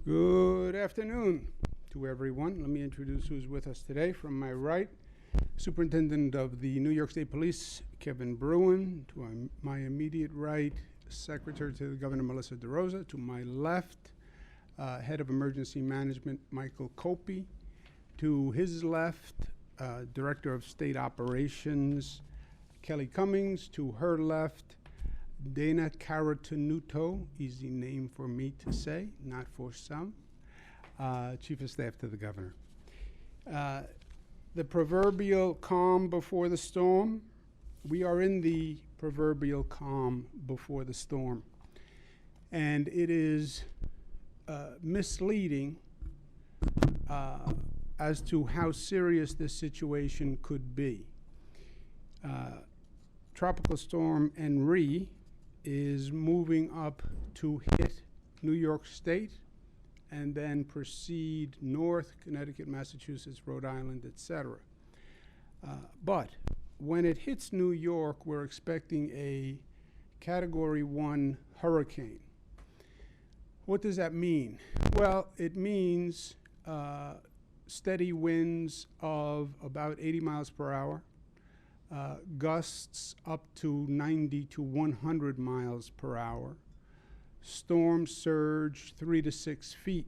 Good afternoon to everyone. Let me introduce who's with us today. From my right, Superintendent of the New York State Police, Kevin Bruin. To my immediate right, Secretary to the Governor, Melissa DeRosa. To my left, Head of Emergency Management, Michael Copey. To his left, Director of State Operations, Kelly Cummings. To her left, Dana Caratanuto, easy name for me to say, not for some, Chief of Staff to the Governor. The proverbial calm before the storm. We are in the proverbial calm before the storm. And it is misleading as to how serious this situation could be. Tropical Storm Henri is moving up to hit New York State and then proceed north, Connecticut, Massachusetts, Rhode Island, etc. But when it hits New York, we're expecting a Category 1 hurricane. What does that mean? Well, it means steady winds of about 80 miles per hour, gusts up to 90 to 100 miles per hour, storm surge 3 to 6 feet.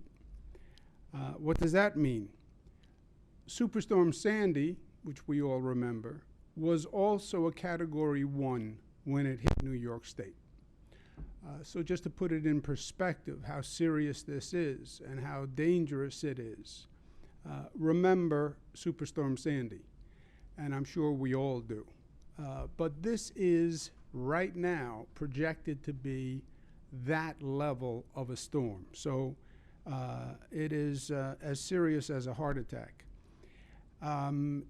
What does that mean? Superstorm Sandy, which we all remember, was also a Category 1 when it hit New York State. So just to put it in perspective, how serious this is and how dangerous it is, remember Superstorm Sandy. And I'm sure we all do. But this is, right now, projected to be that level of a storm. So it is as serious as a heart attack. Also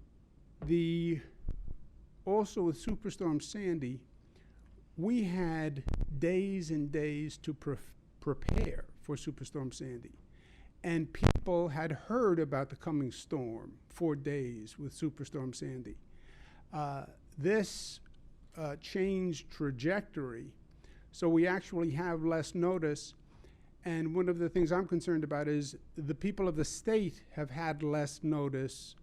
with Superstorm Sandy, we had days and days to prepare for Superstorm Sandy. And people had heard about the coming storm for days with Superstorm Sandy. This changed trajectory, so we actually have less notice. And one of the things I'm concerned about is the people of the state have had less notice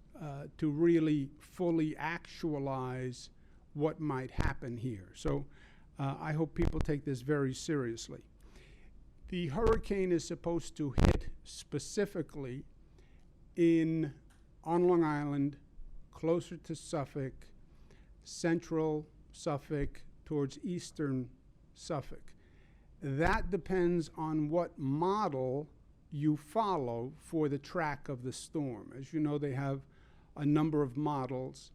to really fully actualize what might happen here. So I hope people take this very seriously. The hurricane is supposed to hit specifically on Long Island, closer to Suffolk, central Suffolk, towards eastern Suffolk. That depends on what model you follow for the track of the storm. As you know, they have a number of models,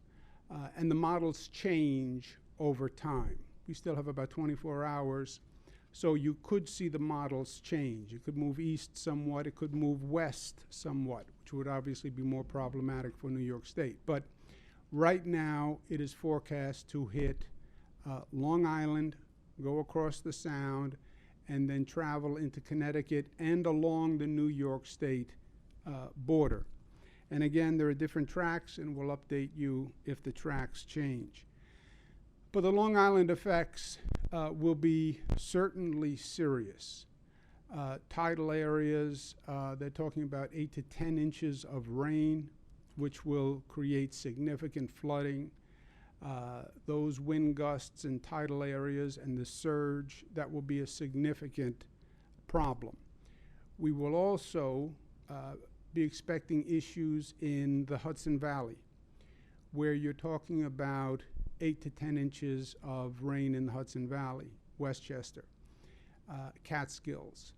and the models change over time. We still have about 24 hours. So you could see the models change. It could move east somewhat. It could move west somewhat, which would obviously be more problematic for New York State. But right now, it is forecast to hit Long Island, go across the Sound, and then travel into Connecticut and along the New York State border. And again, there are different tracks, and we'll update you if the tracks change. But the Long Island effects will be certainly serious. Tidal areas, they're talking about 8 to 10 inches of rain, which will create significant flooding. Those wind gusts in tidal areas and the surge, that will be a significant problem. We will also be expecting issues in the Hudson Valley, where you're talking about 8 to 10 inches of rain in the Hudson Valley, Westchester, Catskills.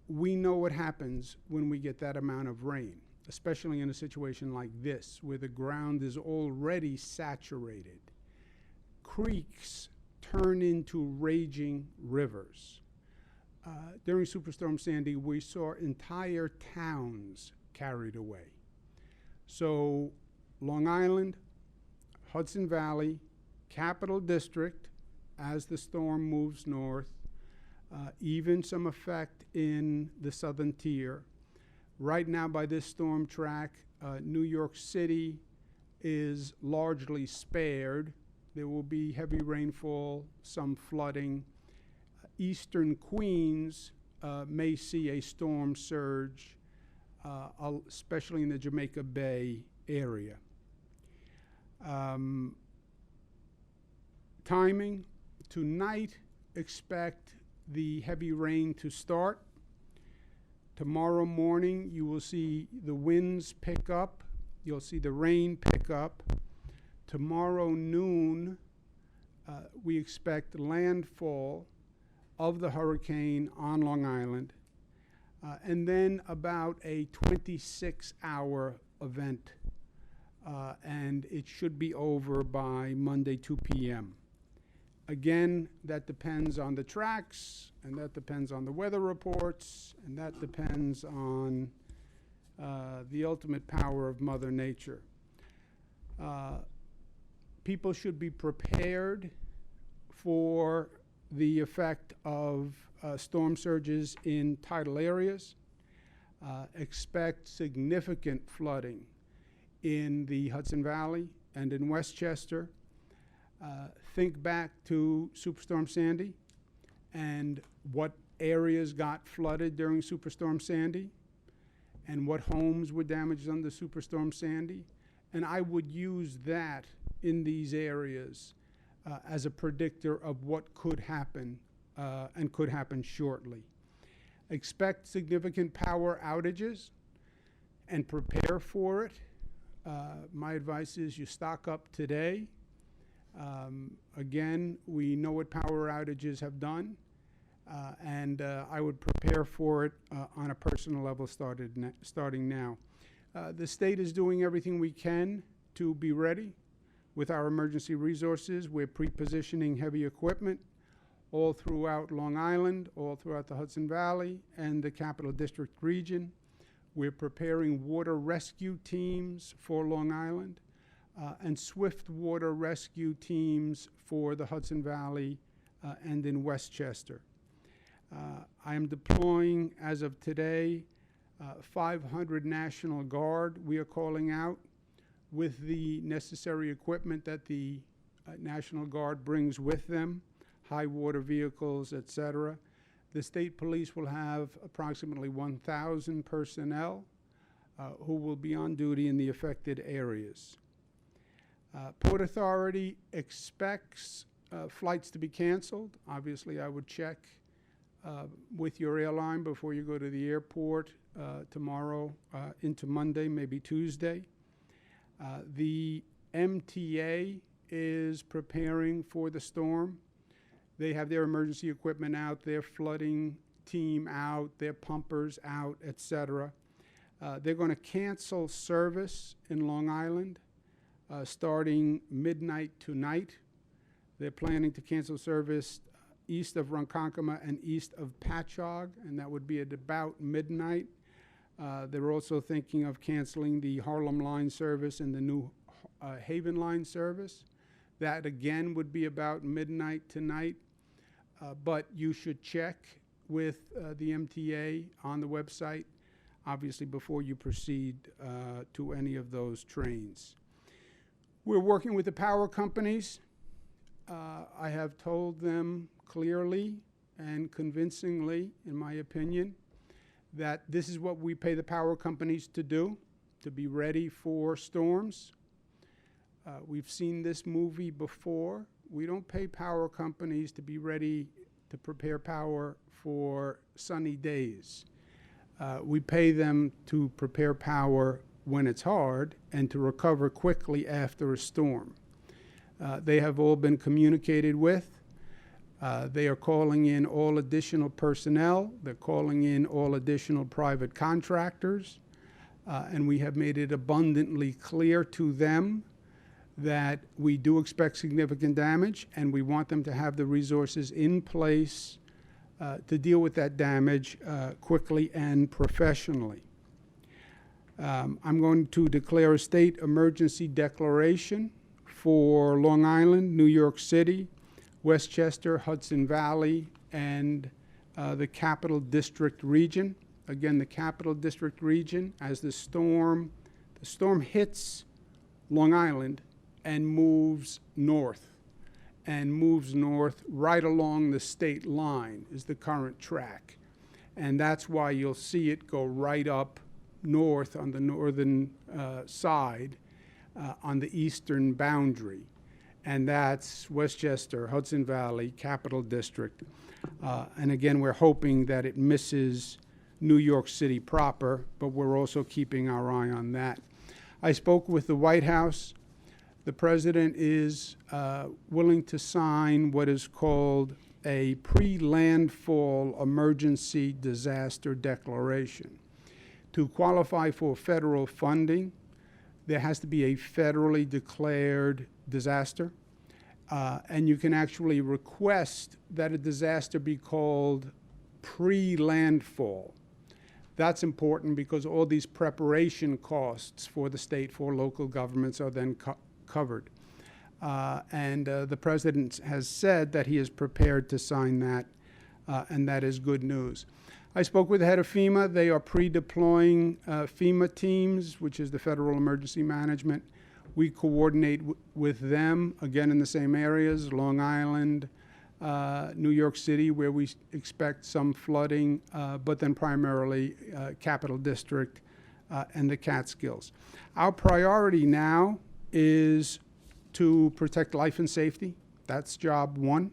We know what happens when we get that amount of rain, especially in a situation like this, where the ground is already saturated. Creeks turn into raging rivers. During Superstorm Sandy, we saw entire towns carried away. So Long Island, Hudson Valley, Capital District, as the storm moves north, even some effect in the southern tier. Right now, by this storm track, New York City is largely spared. There will be heavy rainfall, some flooding. Eastern Queens may see a storm surge, especially in the Jamaica Bay area. Timing, tonight expect the heavy rain to start. Tomorrow morning you will see the winds pick up. You'll see the rain pick up. Tomorrow noon we expect landfall of the hurricane on Long Island, and then about a 26-hour event, and it should be over by Monday 2 p.m. Again, that depends on the tracks, and that depends on the weather reports, and that depends on the ultimate power of Mother Nature. People should be prepared for the effect of storm surges in tidal areas. Expect significant flooding in the Hudson Valley and in Westchester. Think back to Superstorm Sandy and what areas got flooded during Superstorm Sandy and what homes were damaged under Superstorm Sandy. And I would use that in these areas as a predictor of what could happen and could happen shortly. Expect significant power outages and prepare for it. My advice is you stock up today. Again, we know what power outages have done, and I would prepare for it on a personal level starting now. The state is doing everything we can to be ready with our emergency resources. We're pre-positioning heavy equipment all throughout Long Island, all throughout the Hudson Valley and the Capital District region. We're preparing water rescue teams for Long Island and swift water rescue teams for the Hudson Valley and in Westchester. I am deploying, as of today, 500 National Guard we are calling out with the necessary equipment that the National Guard brings with them, high water vehicles, etc. The state police will have approximately 1,000 personnel who will be on duty in the affected areas. Port Authority expects flights to be canceled. Obviously, I would check with your airline before you go to the airport tomorrow into Monday, maybe Tuesday. The MTA is preparing for the storm. They have their emergency equipment out, their flooding team out, their pumpers out, etc. They're going to cancel service in Long Island starting midnight tonight. They're planning to cancel service east of Ronkonkoma and east of Patchogue, and that would be at about midnight. They're also thinking of canceling the Harlem line service and the New Haven line service. That again would be about midnight tonight, but you should check with the MTA on the website, obviously, before you proceed to any of those trains. We're working with the power companies. I have told them clearly and convincingly, in my opinion, that this is what we pay the power companies to do, to be ready for storms. We've seen this movie before. We don't pay power companies to be ready to prepare power for sunny days. We pay them to prepare power when it's hard and to recover quickly after a storm. They have all been communicated with. They are calling in all additional personnel. They're calling in all additional private contractors. And we have made it abundantly clear to them that we do expect significant damage and we want them to have the resources in place to deal with that damage quickly and professionally. I'm going to declare a state emergency declaration for Long Island, New York City, Westchester, Hudson Valley, and the Capital District region. Again, the Capital District region, as the storm hits Long Island and moves north right along the state line is the current track. And that's why you'll see it go right up north on the northern side on the eastern boundary. And that's Westchester, Hudson Valley, Capital District. And again, we're hoping that it misses New York City proper, but we're also keeping our eye on that. I spoke with the White House. The president is willing to sign what is called a pre-landfall emergency disaster declaration. To qualify for federal funding, there has to be a federally declared disaster, and you can actually request that a disaster be called pre-landfall. That's important because all these preparation costs for the state, for local governments are then covered. And the president has said that he is prepared to sign that, and that is good news. I spoke with the head of FEMA. They are pre-deploying FEMA teams, which is the Federal Emergency Management. We coordinate with them, again, in the same areas, Long Island, New York City, where we expect some flooding, but then primarily Capital District and the Catskills. Our priority now is to protect life and safety. That's job one.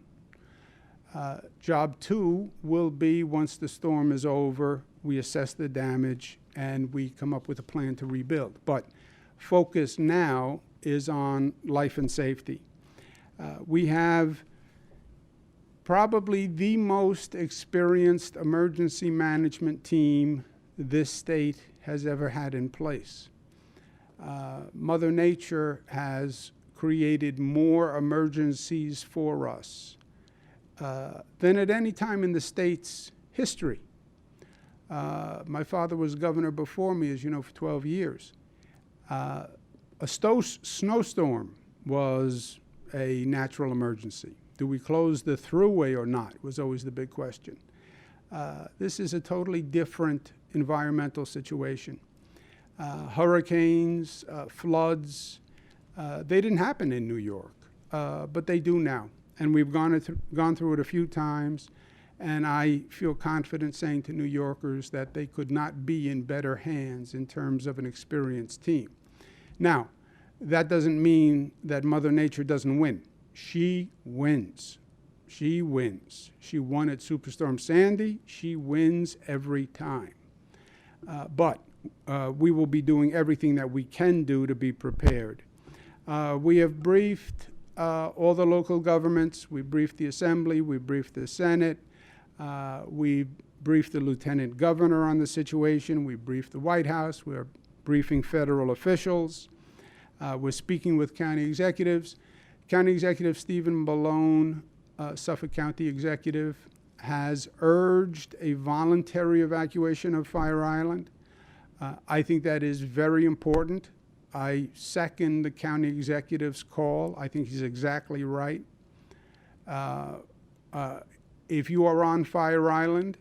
Job two will be, once the storm is over, we assess the damage and we come up with a plan to rebuild. But focus now is on life and safety. We have probably the most experienced emergency management team this state has ever had in place. Mother Nature has created more emergencies for us than at any time in the state's history. My father was governor before me, as you know, for 12 years. A snowstorm was a natural emergency. Do we close the thruway or not was always the big question. This is a totally different environmental situation. Hurricanes, floods, they didn't happen in New York, but they do now. And we've gone through it a few times, and I feel confident saying to New Yorkers that they could not be in better hands in terms of an experienced team. Now, that doesn't mean that Mother Nature doesn't win. She wins. She wins. She won at Superstorm Sandy. She wins every time. But we will be doing everything that we can do to be prepared. We have briefed all the local governments. We briefed the Assembly. We briefed the Senate. We briefed the Lieutenant Governor on the situation. We briefed the White House. We're briefing federal officials. We're speaking with county executives. County Executive Stephen Ballone, Suffolk County Executive, has urged a voluntary evacuation of Fire Island. I think that is very important. I second the county executive's call. I think he's exactly right. If you are on Fire Island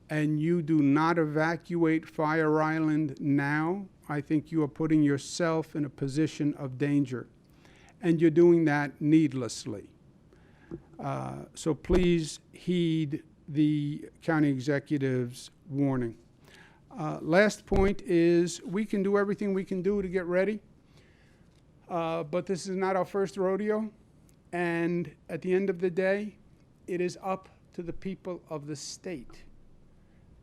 and you do not evacuate Fire Island now, I think you are putting yourself in a position of danger. And you're doing that needlessly. So please heed the county executive's warning. Last point is we can do everything we can do to get ready, but this is not our first rodeo. And at the end of the day, it is up to the people of the state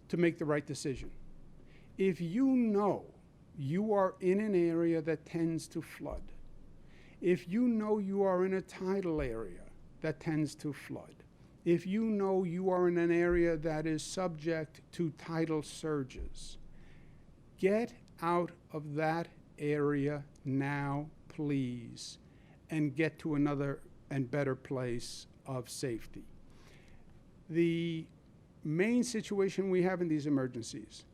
to make the right decision. If you know you are in an area that tends to flood, if you know you are in a tidal area that tends to flood, if you know you are in an area that is subject to tidal surges, get out of that area now, please, and get to another and better place of safety. The main situation we have in these emergencies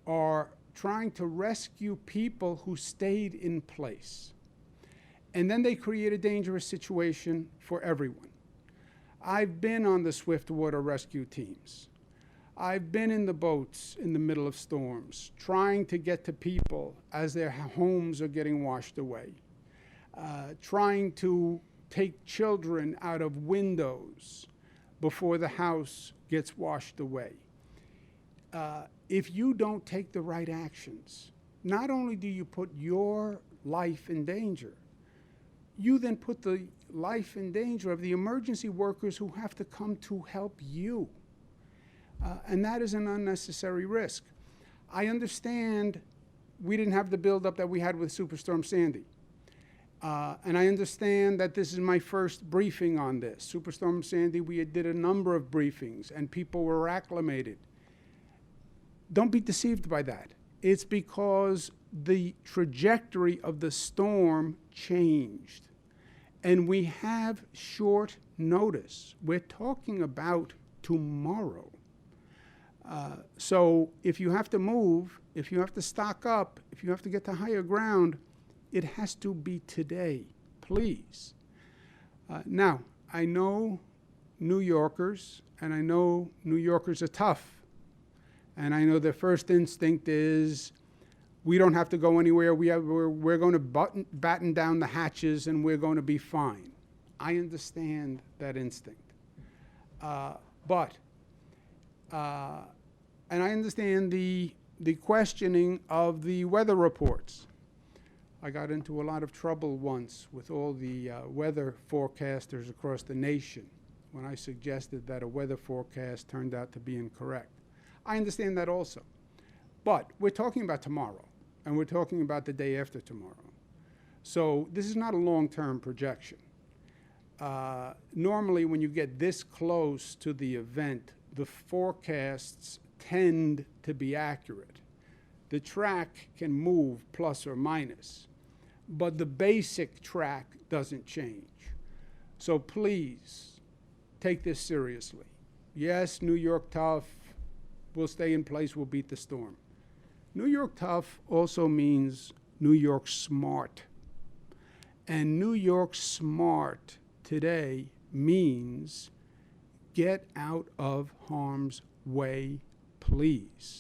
are trying to rescue people who stayed in place. And then they create a dangerous situation for everyone. I've been on the swiftwater rescue teams. I've been in the boats in the middle of storms, trying to get to people as their homes are getting washed away, trying to take children out of windows before the house gets washed away. if you don't take the right actions, not only do you put your life in danger, you then put the life in danger of the emergency workers who have to come to help you. And that is an unnecessary risk. I understand we didn't have the buildup that we had with Superstorm Sandy. And I understand that this is my first briefing on this. Superstorm Sandy, we did a number of briefings, and people were acclimated. Don't be deceived by that. It's because the trajectory of the storm changed. And we have short notice. We're talking about tomorrow. So if you have to move, if you have to stock up, if you have to get to higher ground, it has to be today, please. Now, I know New Yorkers, and I know New Yorkers are tough. And I know their first instinct is, we don't have to go anywhere. We're going to batten down the hatches and we're going to be fine. I understand that instinct. And I understand the questioning of the weather reports. I got into a lot of trouble once with all the weather forecasters across the nation when I suggested that a weather forecast turned out to be incorrect. I understand that also. But we're talking about tomorrow, and we're talking about the day after tomorrow. So this is not a long-term projection. Normally, when you get this close to the event, the forecasts tend to be accurate. The track can move plus or minus, but the basic track doesn't change. So please, take this seriously. Yes, New York tough. We'll stay in place. We'll beat the storm. New York tough also means New York smart. And New York smart today means get out of harm's way, please.